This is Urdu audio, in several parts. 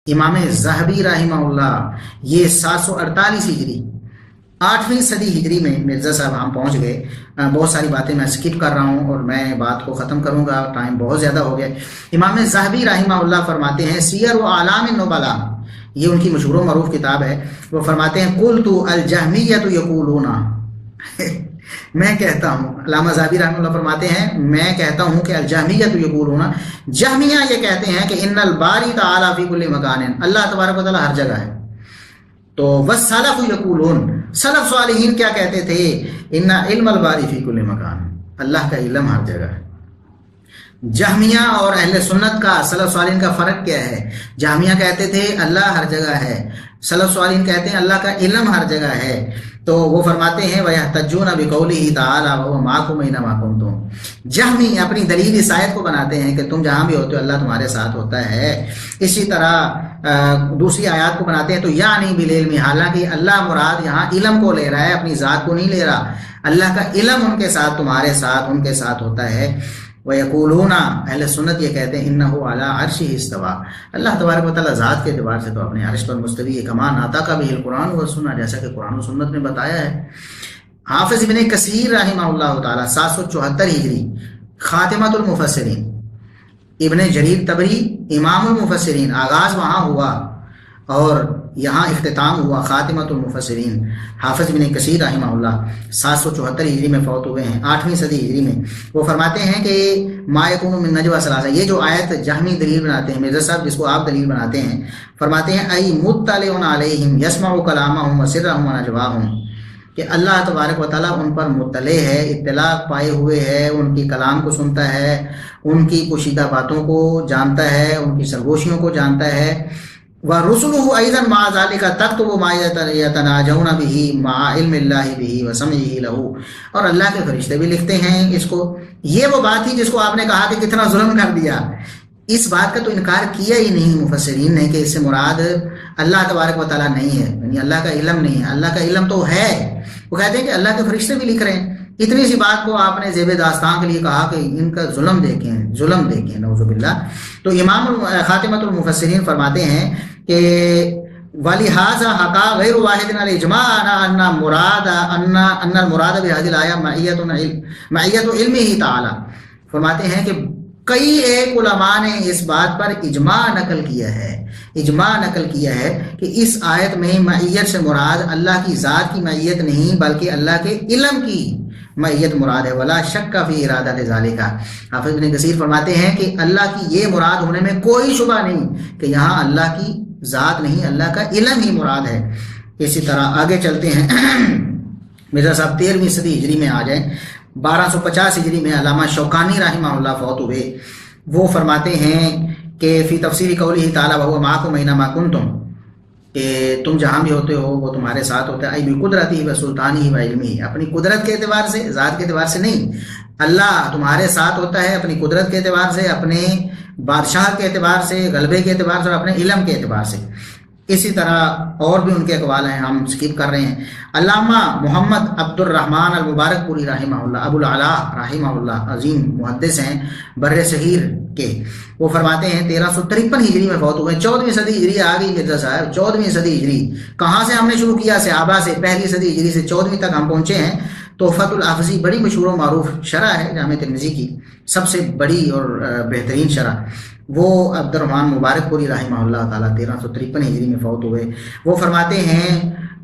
امام ذہبی رحمہ اللہ، یہ 748 ہجری 8ویں صدی ہجری میں مرزا صاحب ہم پہنچ گئے. بہت ساری باتیں میں سکپ کر رہا ہوں اور میں بات کو ختم کروں گا، ٹائم بہت زیادہ ہو گیا. امام ذہبی رحمہ اللہ فرماتے ہیں، سیر و اعلام النبلاء، یہ ان کی مشہور و معروف کتاب ہے، وہ فرماتے ہیں قلت الجہمیۃ یقولون میں کہتا ہوں، علامہ ذہبی رحمہ اللہ فرماتے ہیں میں کہتا ہوں کہ الجہمیۃ یقولون، جہمیہ یہ کہتے ہیں کہ ان الباری تعالی فی کل مکان، اللہ تبارک و تعالی ہر جگہ ہے. تو والسلف یقولون، سلف صالحین کیا کہتے تھے؟ ان علم الباری فی کل مکان، اللہ کا علم ہر جگہ ہے. جہمیہ اور اہل سنت کا، سلف صالحین کا فرق کیا ہے؟ جہمیہ کہتے تھے اللہ ہر جگہ ہے، سلف صالحین کہتے ہیں اللہ کا علم ہر جگہ ہے. تو وہ فرماتے ہیں وَيَحْتَجُّونَ بِقَوْلِهِ تَعَالَى وَهُوَ مَعَكُمْ أَيْنَمَا كُنتُمْ، جہمی اپنی دلیل اس آیت کو بناتے ہیں کہ تم جہاں بھی ہوتے ہو اللہ تمہارے ساتھ ہوتا ہے. اسی طرح دوسری آیات کو بناتے ہیں تو یعنی بالعلم، حالانکہ اللہ مراد یہاں علم کو لے رہا ہے، اپنی ذات کو نہیں لے رہا. اللہ کا علم ان کے ساتھ، تمہارے ساتھ، ان کے ساتھ ہوتا ہے. وَيَقُولُونَ، اہل سنت یہ کہتے ہیں اِنَّهُ عَلَىٰ عَرْشِهِ اسْتَوَىٰ، اللہ تبارک و تعالیٰ ذات کے اعتبار سے تو اپنے عرش پر مستوی ہے، کما ناطق بہ القرآن والسنہ، جیسا کہ قرآن و سنت نے بتایا ہے. حافظ ابن کثیر رحمہ اللہ تعالیٰ 774 ہجری خاتمۃ المفسرین، ابن جریر طبری امام المفسرین، آغاز وہاں ہوا اور یہاں اختتام ہوا خاتمۃ المفسرین. حافظ ابن کثیر رحمہ اللہ 774 ہجری میں فوت ہوئے ہیں، 8ویں صدی ہجری میں. وہ فرماتے ہیں کہ ما یکون من نجوى ثلاثہ، یہ جو آیت جہمی دلیل بناتے ہیں مرزا صاحب، جس کو آپ دلیل بناتے ہیں، فرماتے ہیں ای مطلع علیہم یسمع کلامہم وسرہم ونجواہم، کہ اللہ تبارک و تعالیٰ ان پر مطلع ہے، اطلاع پائے ہوئے ہے، ان کی کلام کو سنتا ہے، ان کی پوشیدہ باتوں کو جانتا ہے، ان کی سرگوشیوں کو جانتا ہے. وَرُسُلُهُ أَيْضًا مَعَ ذَلِكَ تَكْتُبُ مَا يَتَنَاجَوْنَ بِهِ مَعَ عِلْمِ اللَّهِ بِهِ وَسَمْعِهِ لَهُ، اور اللہ کے فرشتے بھی لکھتے ہیں اس کو. یہ وہ بات تھی جس کو آپ نے کہا کہ کتنا ظلم کر دیا، اس بات کا تو انکار کیا ہی نہیں مفسرین نے کہ اس سے مراد اللہ تبارک و تعالیٰ نہیں ہے، یعنی اللہ کا علم نہیں ہے. اللہ کا علم تو ہے، وہ کہتے ہیں کہ اللہ کے فرشتے بھی لکھ رہے ہیں. اتنی سی بات کو آپ نے زیب داستان کے لیے کہا کہ ان کا ظلم دیکھیں نعوذ باللہ. تو امام خاتمۃ المفسرین فرماتے ہیں کہ وَلِهَذَا حَقَا غَيْرُ وَاحِدٍ الْإِجْمَاعَ أَنَّ الْمُرَادَ بِهَذِهِ الْآيَةِ مَعِيَّةُ عِلْمِهِ تَعَالَى، فرماتے ہیں کہ کئی ایک علماء نے اس بات پر اجماع نقل کیا ہے کہ اس آیت میں معیت سے مراد اللہ کی ذات کی معیت نہیں بلکہ اللہ کے علم کی معیت مراد ہے. ولا شک فی ارادۃ ذالک، حافظ ابن کثیر فرماتے ہیں کہ اللہ کی یہ مراد ہونے میں کوئی شبہ نہیں کہ یہاں اللہ کی ذات نہیں، اللہ کا علم ہی مراد ہے. اسی طرح آگے چلتے ہیں، مرزا صاحب 13ویں صدی ہجری میں آ جائیں. 1250 ہجری میں علامہ شوکانی رحمہ اللہ فوت ہوئے. وہ فرماتے ہیں کہ فی تفسیر قولہ تعالی وہو معکم اینما کنتم، کہ تم جہاں بھی ہوتے ہو وہ تمہارے ساتھ ہوتا ہے. ای بقدرتہ و سلطانہ و علمہ، اپنی قدرت کے اعتبار سے، ذات کے اعتبار سے نہیں، اللہ تمہارے ساتھ ہوتا ہے اپنی قدرت کے اعتبار سے، اپنے بادشاہ کے اعتبار سے، غلبے کے اعتبار سے، اور اپنے علم کے اعتبار سے. اسی طرح اور بھی ان کے اقوال ہیں، ہم سکپ کر رہے ہیں. علامہ محمد عبد الرحمن المبارک پوری رحمہ اللہ، ابو العلاء رحمہ اللہ، عظیم محدث ہیں بر صغیر کے. وہ فرماتے ہیں 1353 ہجری میں فوت ہوئے. 14ویں صدی ہجری آ گئی مرزا صاحب، 14ویں صدی ہجری. کہاں سے ہم نے شروع کیا؟ صحابہ سے. پہلی صدی ہجری سے 14ویں تک ہم پہنچے ہیں. تحفۃ الحافظی بڑی مشہور و معروف شرح ہے جامع ترمذی کی، سب سے بڑی اور بہترین شرح. وہ عبد الرحمن مبارک پوری رحمہ اللہ تعالیٰ 1353 ہجری میں فوت ہوئے. وہ فرماتے ہیں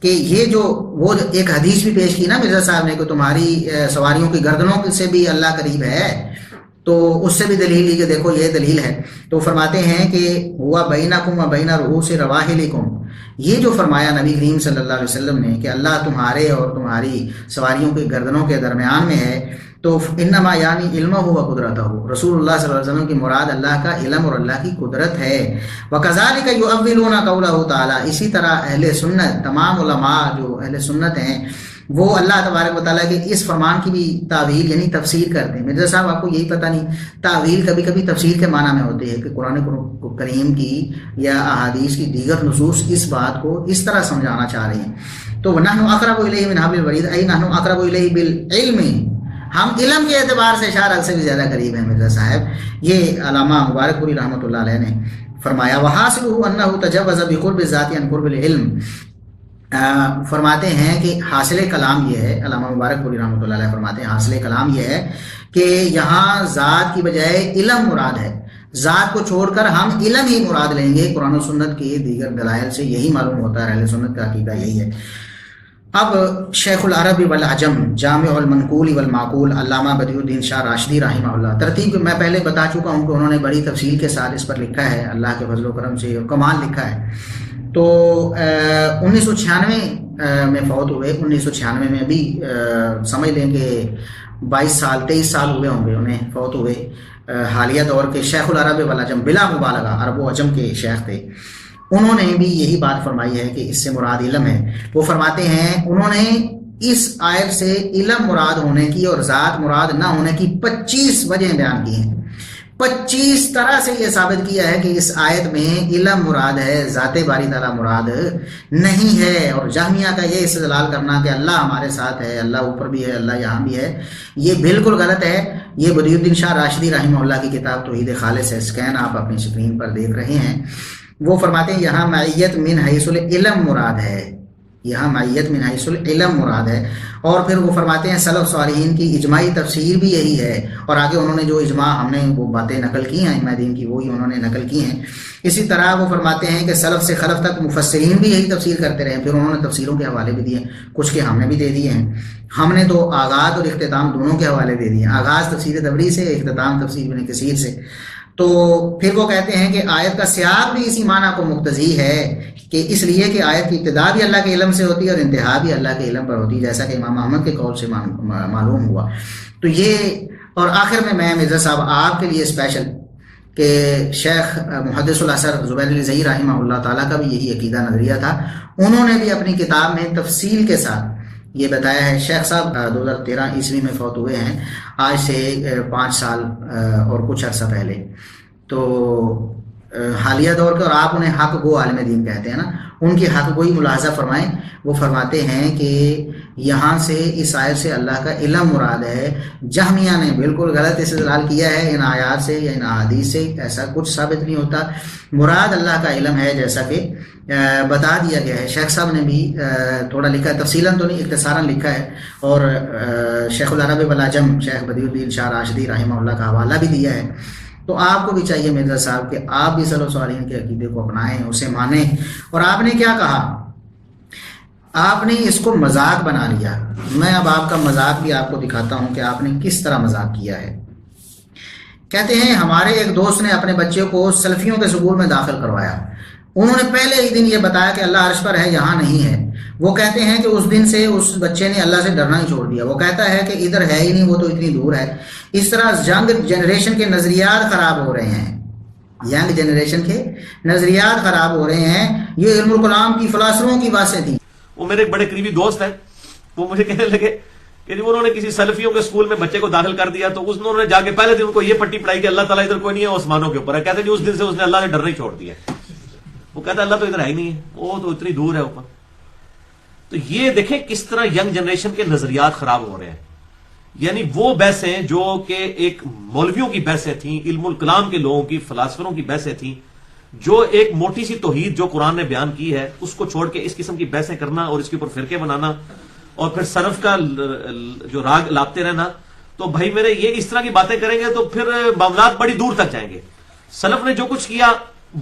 کہ یہ جو وہ ایک حدیث بھی پیش کی نا مرزا صاحب نے کہ تمہاری سواریوں کی گردنوں سے بھی اللہ قریب ہے، تو اس سے بھی دلیل لی کہ دیکھو یہ دلیل ہے. تو فرماتے ہیں کہ ہوا بینکم و بین رؤوس رواحلکم، یہ جو فرمایا نبی کریم صلی اللہ علیہ وسلم نے کہ اللہ تمہارے اور تمہاری سواریوں کی گردنوں کے درمیان میں ہے، تو انما یعنی علمہ و قدرتہ، رسول اللہ صلی اللہ علیہ وسلم کی مراد اللہ کا علم اور اللہ کی قدرت ہے. وَكَذَلِكَ يُؤَوِّلُونَ قَوْلَهُ تعالیٰ، اسی طرح اہل سنت، تمام علماء جو اہل سنت ہیں، وہ اللہ تبارک و تعالیٰ کے اس فرمان کی بھی تعویل یعنی تفسیر کرتے ہیں. مرزا صاحب آپ کو یہی پتہ نہیں، تعویل کبھی کبھی تفسیر کے معنی میں ہوتی ہے کہ قرآن کریم کی یا احادیث کی دیگر نصوص اس بات کو اس طرح سمجھانا چاہ رہے ہیں. تو وَنَحْنُ أَقْرَبُ إِلَيْهِ مِنْ حَبْلِ الْوَرِيدِ، أي نحن أقرب إليه بالعلم، ہم علم کے اعتبار سے شارع سے بھی زیادہ قریب ہیں مرزا صاحب. یہ علامہ مبارک پوری رحمۃ اللہ علیہ نے فرمایا وحاصلہ انہ تجوز بقرب الذات عن قرب العلم، فرماتے ہیں کہ حاصل کلام یہ ہے، علامہ مبارک پوری رحمۃ اللہ علیہ فرماتے ہیں حاصل کلام یہ ہے کہ یہاں ذات کی بجائے علم مراد ہے، ذات کو چھوڑ کر ہم علم ہی مراد لیں گے۔ قرآن و سنت کے دیگر دلائل سے یہی معلوم ہوتا ہے، اہل سنت کا عقیدہ یہی ہے۔ اب شیخ العرب والعجم جامع المنقول والمعقول علامہ بدیع الدین شاہ راشدی رحمہ اللہ، ترتیب میں پہلے بتا چکا ہوں کہ انہوں نے بڑی تفصیل کے ساتھ اس پر لکھا ہے، اللہ کے فضل و کرم سے اور کمال لکھا ہے۔ تو 1996 میں فوت ہوئے، 1996 میں بھی سمجھ لیں کہ 23 سال ہوئے ہوں گے انہیں فوت ہوئے۔ حالیہ دور کے شیخ العرب والعجم بلا مبالغہ عرب و عجم کے شیخ تھے، انہوں نے بھی یہی بات فرمائی ہے کہ اس سے مراد علم ہے۔ وہ فرماتے ہیں انہوں نے اس آیت سے علم مراد ہونے کی اور ذات مراد نہ ہونے کی 25 وجہیں بیان کی ہیں، 25 طرح سے یہ ثابت کیا ہے کہ اس آیت میں علم مراد ہے، ذات باری تعالیٰ مراد نہیں ہے۔ اور جہمیہ کا یہ استدلال کرنا کہ اللہ ہمارے ساتھ ہے، اللہ اوپر بھی ہے، اللہ یہاں بھی ہے، یہ بالکل غلط ہے۔ یہ بدیع الدین شاہ راشدی رحمہ اللہ کی کتاب توحید خالص ہے، اسکین آپ اپنی اسکرین پر دیکھ رہے ہیں۔ وہ فرماتے ہیں یہاں معیت من حیث العلم مراد ہے، یہاں معیت من حیث العلم مراد ہے۔ اور پھر وہ فرماتے ہیں سلف صالحین کی اجماعی تفسیر بھی یہی ہے، اور آگے انہوں نے جو اجماع ہم نے وہ باتیں نقل کی ہیں ائمہ دین کی، وہی انہوں نے نقل کی ہیں۔ اسی طرح وہ فرماتے ہیں کہ سلف سے خلف تک مفسرین بھی یہی تفسیر کرتے رہے، پھر انہوں نے تفسیروں کے حوالے بھی دیے، کچھ کے ہم نے بھی دے دیے ہیں۔ ہم نے تو آغاز اور اختتام دونوں کے حوالے دے دیے، آغاز تفسیر طبری سے، اختتام تفسیر ابن کثیر سے۔ تو پھر وہ کہتے ہیں کہ آیت کا سیاق بھی اسی معنی کو مقتضی ہے کہ اس لیے کہ آیت کی ابتدا بھی اللہ کے علم سے ہوتی ہے اور انتہا بھی اللہ کے علم پر ہوتی ہے، جیسا کہ امام احمد کے قول سے معلوم ہوا۔ تو یہ، اور آخر میں مرزا صاحب آپ کے لیے اسپیشل کہ شیخ محدث الاثر زبیر علی زئی رحمہ اللہ تعالیٰ کا بھی یہی عقیدہ نظریہ تھا، انہوں نے بھی اپنی کتاب میں تفصیل کے ساتھ یہ بتایا ہے۔ شیخ صاحب 2013 عیسوی میں فوت ہوئے ہیں، آج سے 5 سال اور کچھ عرصہ پہلے۔ تو حالیہ دور کے، اور آپ انہیں حق گو عالم دین کہتے ہیں نا، ان کی حق گوئی ملاحظہ فرمائیں۔ وہ فرماتے ہیں کہ یہاں سے اس آیت سے اللہ کا علم مراد ہے۔ جہمیہ نے بالکل غلط استدلال کیا ہے، ان آیات سے یا ان احادیث سے ایسا کچھ ثابت نہیں ہوتا، مراد اللہ کا علم ہے جیسا کہ بتا دیا گیا ہے۔ شیخ صاحب نے بھی تھوڑا لکھا ہے، تفصیلاً تو نہیں، اختصاراً لکھا ہے، اور شیخ العرب والعجم شیخ بدیع الدین شاہ راشدی رحمہ اللہ کا حوالہ بھی دیا ہے۔ تو آپ کو بھی چاہیے مرزا صاحب کہ آپ بھی سلف صالحین کے عقیدے کو اپنائیں، اسے مانیں۔ اور آپ نے کیا کہا، آپ نے اس کو مذاق بنا لیا۔ میں اب آپ کا مذاق بھی آپ کو دکھاتا ہوں کہ آپ نے کس طرح مذاق کیا ہے۔ کہتے ہیں ہمارے ایک دوست نے اپنے بچے کو سلفیوں کے سکول میں داخل کروایا، انہوں نے پہلے ہی دن یہ بتایا کہ اللہ عرش پر ہے، یہاں نہیں ہے۔ وہ کہتے ہیں کہ اس دن سے اس بچے نے اللہ سے ڈرنا ہی چھوڑ دیا، وہ کہتا ہے کہ ادھر ہے ہی نہیں، وہ تو اتنی دور ہے۔ اس طرح ینگ جنریشن کے نظریات خراب ہو رہے ہیں، ینگ جنریشن کے نظریات خراب ہو رہے ہیں۔ یہ علم الکلام کی فلاسفوں کی باتیں تھیں۔ وہ میرے ایک بڑے قریبی دوست ہیں، وہ مجھے کہنے لگے کہ جب انہوں نے کسی سلفیوں کے اسکول میں بچے کو داخل کر دیا تو انہوں نے جا کے پہلے دن ان کو یہ پٹی پڑھائی کہ اللہ تعالیٰ ادھر کوئی نہیں ہے، آسمانوں کے اوپر ہے۔ کہتے ہیں اس دن سے اس نے اللہ سے ڈرنا ہی چھوڑ دیا۔ وہ کہتا ہے اللہ تو ادھر ہے ہی نہیں ہے، وہ تو اتنی دور ہے اوپر۔ تو یہ دیکھیں کس طرح ینگ جنریشن کے نظریات خراب ہو رہے ہیں۔ یعنی وہ بحثیں جو کہ ایک مولویوں کی بحثیں تھیں، علم الکلام کے لوگوں کی، فلاسفروں کی بحثیں تھیں، جو ایک موٹی سی توحید جو قرآن نے بیان کی ہے اس کو چھوڑ کے اس قسم کی بحثیں کرنا اور اس کے اوپر فرقے بنانا اور پھر صرف کا جو راگ لاپتے رہنا، تو بھائی میرے یہ اس طرح کی باتیں کریں گے تو پھر معاملات بڑی دور تک جائیں گے۔ سلف نے جو کچھ کیا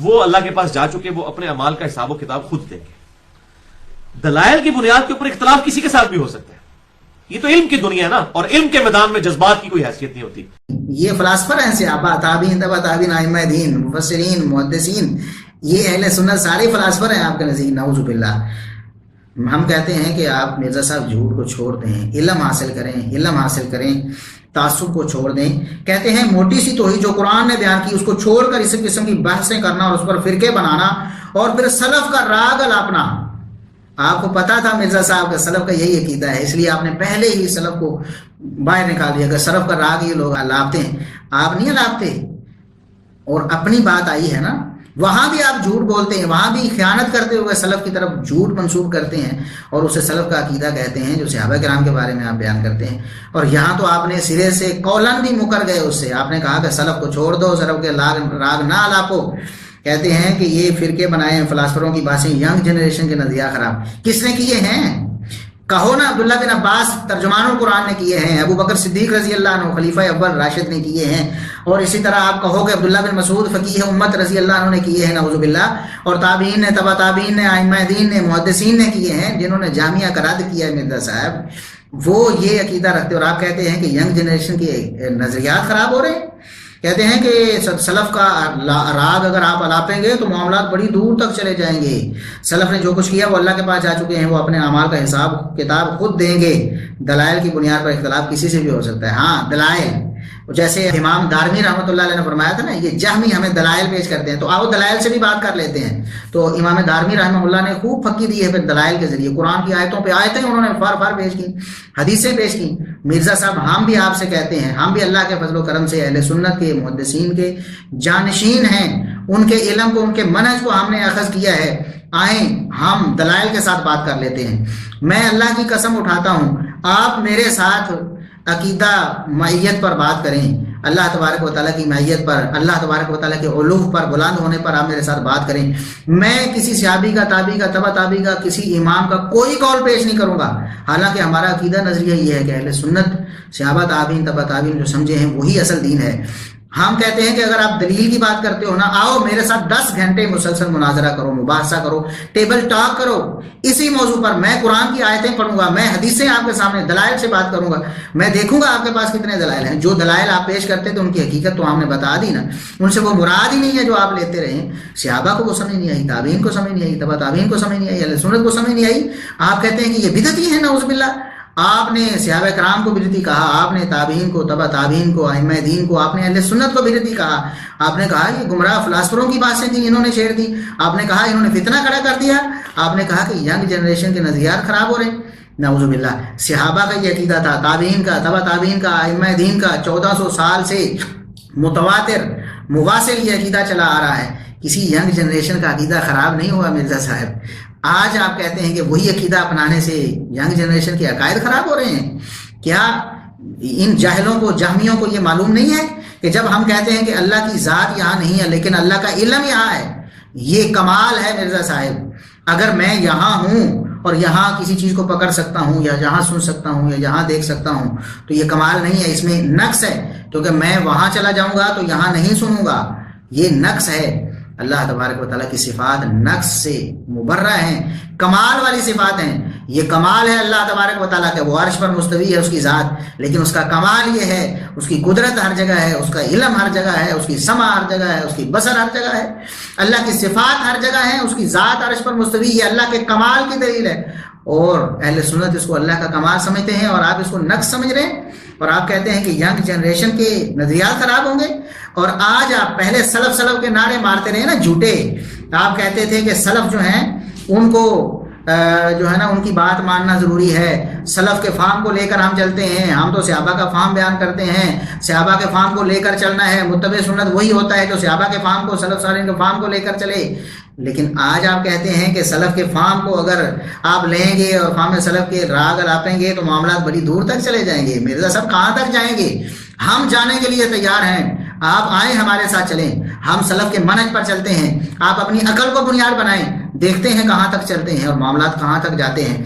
وہ اللہ کے پاس جا چکے، وہ اپنے اعمال کا حساب و کتاب خود دیں گے۔ دلائل کی بنیاد کے اوپر اختلاف کسی کے ساتھ بھی ہو سکتا ہے، یہ تو علم کی دنیا ہے نا، اور علم کے میدان میں جذبات کی کوئی حیثیت نہیں ہوتی۔ یہ فلاسفر ہیں صحابہ، تابعین، تبع تابعین، ائمہ دین، مفسرین، محدثین، یہ اہل سنت سارے فلاسفر ہیں آپ کے نزدیک، نعوذ باللہ۔ ہم کہتے ہیں کہ آپ مرزا صاحب جھوٹ کو چھوڑ دیں، علم حاصل کریں، علم حاصل کریں، تعصب کو چھوڑ دیں۔ کہتے ہیں موٹی سی توحید جو قرآن نے بیان کی اس کو چھوڑ کر اس قسم کی بحثیں کرنا اور اس پر فرقے بنانا اور پھر سلف کا راگ الاپنا۔ آپ کو پتا تھا مرزا صاحب کا سلف کا یہی عقیدہ ہے، اس لیے آپ نے پہلے ہی سلف کو باہر نکال دیا کہ سلف کا راگ یہ لوگ الاپتے ہیں، آپ نہیں الاپتے۔ اور اپنی بات آئی ہے نا، وہاں بھی آپ جھوٹ بولتے ہیں، وہاں بھی خیانت کرتے ہوئے سلف کی طرف جھوٹ منسوب کرتے ہیں اور اسے سلف کا عقیدہ کہتے ہیں جو صحابہ کرام کے بارے میں آپ بیان کرتے ہیں۔ اور یہاں تو آپ نے سرے سے قولن بھی مکر گئے، اس سے آپ نے کہا کہ سلف کو چھوڑ دو، سلف کے راگ نہ الاپو، کہتے ہیں کہ یہ فرقے بنائے ہیں فلاسفروں کی باتیں، ینگ جنریشن کے نظریہ خراب کس نے کیے ہیں؟ کہو نا عبداللہ بن عباس ترجمان القرآن نے کیے ہیں، ابو بکر صدیق رضی اللہ عنہ خلیفہ اول راشد نے کیے ہیں، اور اسی طرح آپ کہو کہ عبداللہ بن مسعود فقیہ امت رضی اللہ عنہ نے کیے ہیں نعوذ باللہ، اور تابعین نے، تبع تابعین نے، ائمہ دین نے، محدثین نے کیے ہیں، جنہوں نے جامعہ کا رد کیا ہے مرزا صاحب، وہ یہ عقیدہ رکھتے اور آپ کہتے ہیں کہ ینگ جنریشن کے نظریات خراب ہو رہے ہیں۔ کہتے ہیں کہ سلف کا راگ اگر آپ الاپیں گے تو معاملات بڑی دور تک چلے جائیں گے، سلف نے جو کچھ کیا وہ اللہ کے پاس جا چکے ہیں، وہ اپنے اعمال کا حساب کتاب خود دیں گے، دلائل کی بنیاد پر اختلاف کسی سے بھی ہو سکتا ہے۔ ہاں دلائل، جیسے امام دارمی رحمۃ اللہ علیہ نے فرمایا تھا نا، یہ جہمی ہمیں دلائل پیش کرتے ہیں تو آپ دلائل سے بھی بات کر لیتے ہیں، تو امام دارمی رحمۃ اللہ نے خوب پھکی دی ہے پھر دلائل کے ذریعے، قرآن کی آیتوں پہ آیتیں انہوں نے فار پیش کی، حدیثیں پیش کی۔ مرزا صاحب ہم بھی آپ سے کہتے ہیں، ہم بھی اللہ کے فضل و کرم سے اہل سنت کے محدثین کے جانشین ہیں، ان کے علم کو، ان کے منہج کو ہم نے اخذ کیا ہے، آئیں ہم دلائل کے ساتھ بات کر لیتے ہیں۔ میں اللہ کی قسم اٹھاتا ہوں، آپ میرے ساتھ عقیدہ معیت پر بات کریں، اللہ تبارک و تعالیٰ کی معیت پر، اللہ تبارک و تعالیٰ کے علو پر، بلند ہونے پر آپ میرے ساتھ بات کریں، میں کسی صحابی کا، تابعی کا، تبع تابعی کا، کسی امام کا کوئی قول پیش نہیں کروں گا، حالانکہ ہمارا عقیدہ نظریہ یہ ہے کہ اہل سنت صحابہ تابعین تبع تابعین جو سمجھے ہیں وہی اصل دین ہے۔ ہم کہتے ہیں کہ اگر آپ دلیل کی بات کرتے ہو نا، آؤ میرے ساتھ 10 گھنٹے مسلسل مناظرہ کرو، مباحثہ کرو، ٹیبل ٹاک کرو اسی موضوع پر، میں قرآن کی آیتیں پڑھوں گا، میں حدیثیں آپ کے سامنے دلائل سے بات کروں گا، میں دیکھوں گا آپ کے پاس کتنے دلائل ہیں، جو دلائل آپ پیش کرتے تو ان کی حقیقت تو ہم نے بتا دی نا، ان سے وہ مراد ہی نہیں ہے جو آپ لیتے رہے، صحابہ کو وہ سمجھ نہیں آئی، تابعین کو سمجھ نہیں آئی، تبع تابعین کو سمجھ نہیں آئی، اہل سنت کو سمجھ نہیں آئی، آپ کہتے ہیں کہ یہ بدعتی ہے نعوذ باللہ۔ آپ نے صحابہ کرام کو بدعتی کہا، آپ نے تابعین کو، تبع تابعین کو، ائمہ دین کو، آپ نے اہل سنت کو بدعتی کہا، آپ نے کہا یہ گمراہ فلاسفروں کی باتیں تھیں، انہوں نے چھیڑ دی، آپ نے کہا انہوں نے فتنہ کھڑا کر دیا، آپ نے کہا کہ ینگ جنریشن کے نظریات خراب ہو رہے ہیں، نعوذ باللہ۔ صحابہ کا یہ عقیدہ تھا، تابعین کا، تبع تابعین کا، ائمہ دین کا، 1400 سال سے متواتر مواصل یہ عقیدہ چلا آ رہا ہے، کسی ینگ جنریشن کا عقیدہ خراب نہیں ہوا مرزا صاحب۔ آج آپ کہتے ہیں کہ وہی عقیدہ اپنانے سے ینگ جنریشن کے عقائد خراب ہو رہے ہیں، کیا ان جاہلوں کو، جہمیوں کو یہ معلوم نہیں ہے کہ جب ہم کہتے ہیں کہ اللہ کی ذات یہاں نہیں ہے لیکن اللہ کا علم یہاں ہے، یہ کمال ہے مرزا صاحب۔ اگر میں یہاں ہوں اور یہاں کسی چیز کو پکڑ سکتا ہوں، یا جہاں سن سکتا ہوں، یا جہاں دیکھ سکتا ہوں، تو یہ کمال نہیں ہے، اس میں نقص ہے، کیونکہ میں وہاں چلا جاؤں گا تو یہاں نہیں سنوں گا، یہ نقص ہے۔ اللہ تبارک و تعالیٰ کی صفات نقص سے مبرہ ہیں، کمال والی صفات ہیں، یہ کمال ہے اللہ تبارک و تعالیٰ کا، وہ عرش پر مستوی ہے اس کی ذات، لیکن اس کا کمال یہ ہے اس کی قدرت ہر جگہ ہے، اس کا علم ہر جگہ ہے، اس کی سمع ہر جگہ ہے، اس کی بصر ہر جگہ ہے، اللہ کی صفات ہر جگہ ہے، اس کی ذات عرش پر مستوی، یہ اللہ کے کمال کی دلیل ہے، اور اہل سنت اس کو اللہ کا کمال سمجھتے ہیں اور آپ اس کو نقص سمجھ رہے ہیں، اور آپ کہتے ہیں کہ ینگ جنریشن کے نظریات خراب ہوں گے۔ اور آج آپ پہلے سلف کے نعرے مارتے رہے نا جھوٹے، آپ کہتے تھے کہ سلف جو ہیں ان کو جو ہے نا ان کی بات ماننا ضروری ہے، سلف کے فہم کو لے کر ہم چلتے ہیں، ہم تو صحابہ کا فہم بیان کرتے ہیں، صحابہ کے فہم کو لے کر چلنا ہے، متبع سنت وہی ہوتا ہے جو صحابہ کے فہم کو، سلف صالحین کے فہم کو لے کر چلے۔ لیکن آج آپ کہتے ہیں کہ سلف کے فہم کو اگر آپ لیں گے اور فہم سلف کے راگ الاپیں گے تو معاملات بڑی دور تک چلے جائیں گے۔ مرزا صاحب کہاں تک جائیں گے؟ ہم جانے کے لیے تیار ہیں، آپ آئیں ہمارے ساتھ چلیں، ہم سلف کے منہج پر چلتے ہیں، آپ اپنی عقل کو بنیاد بنائیں، دیکھتے ہیں کہاں تک چلتے ہیں اور معاملات کہاں تک جاتے ہیں۔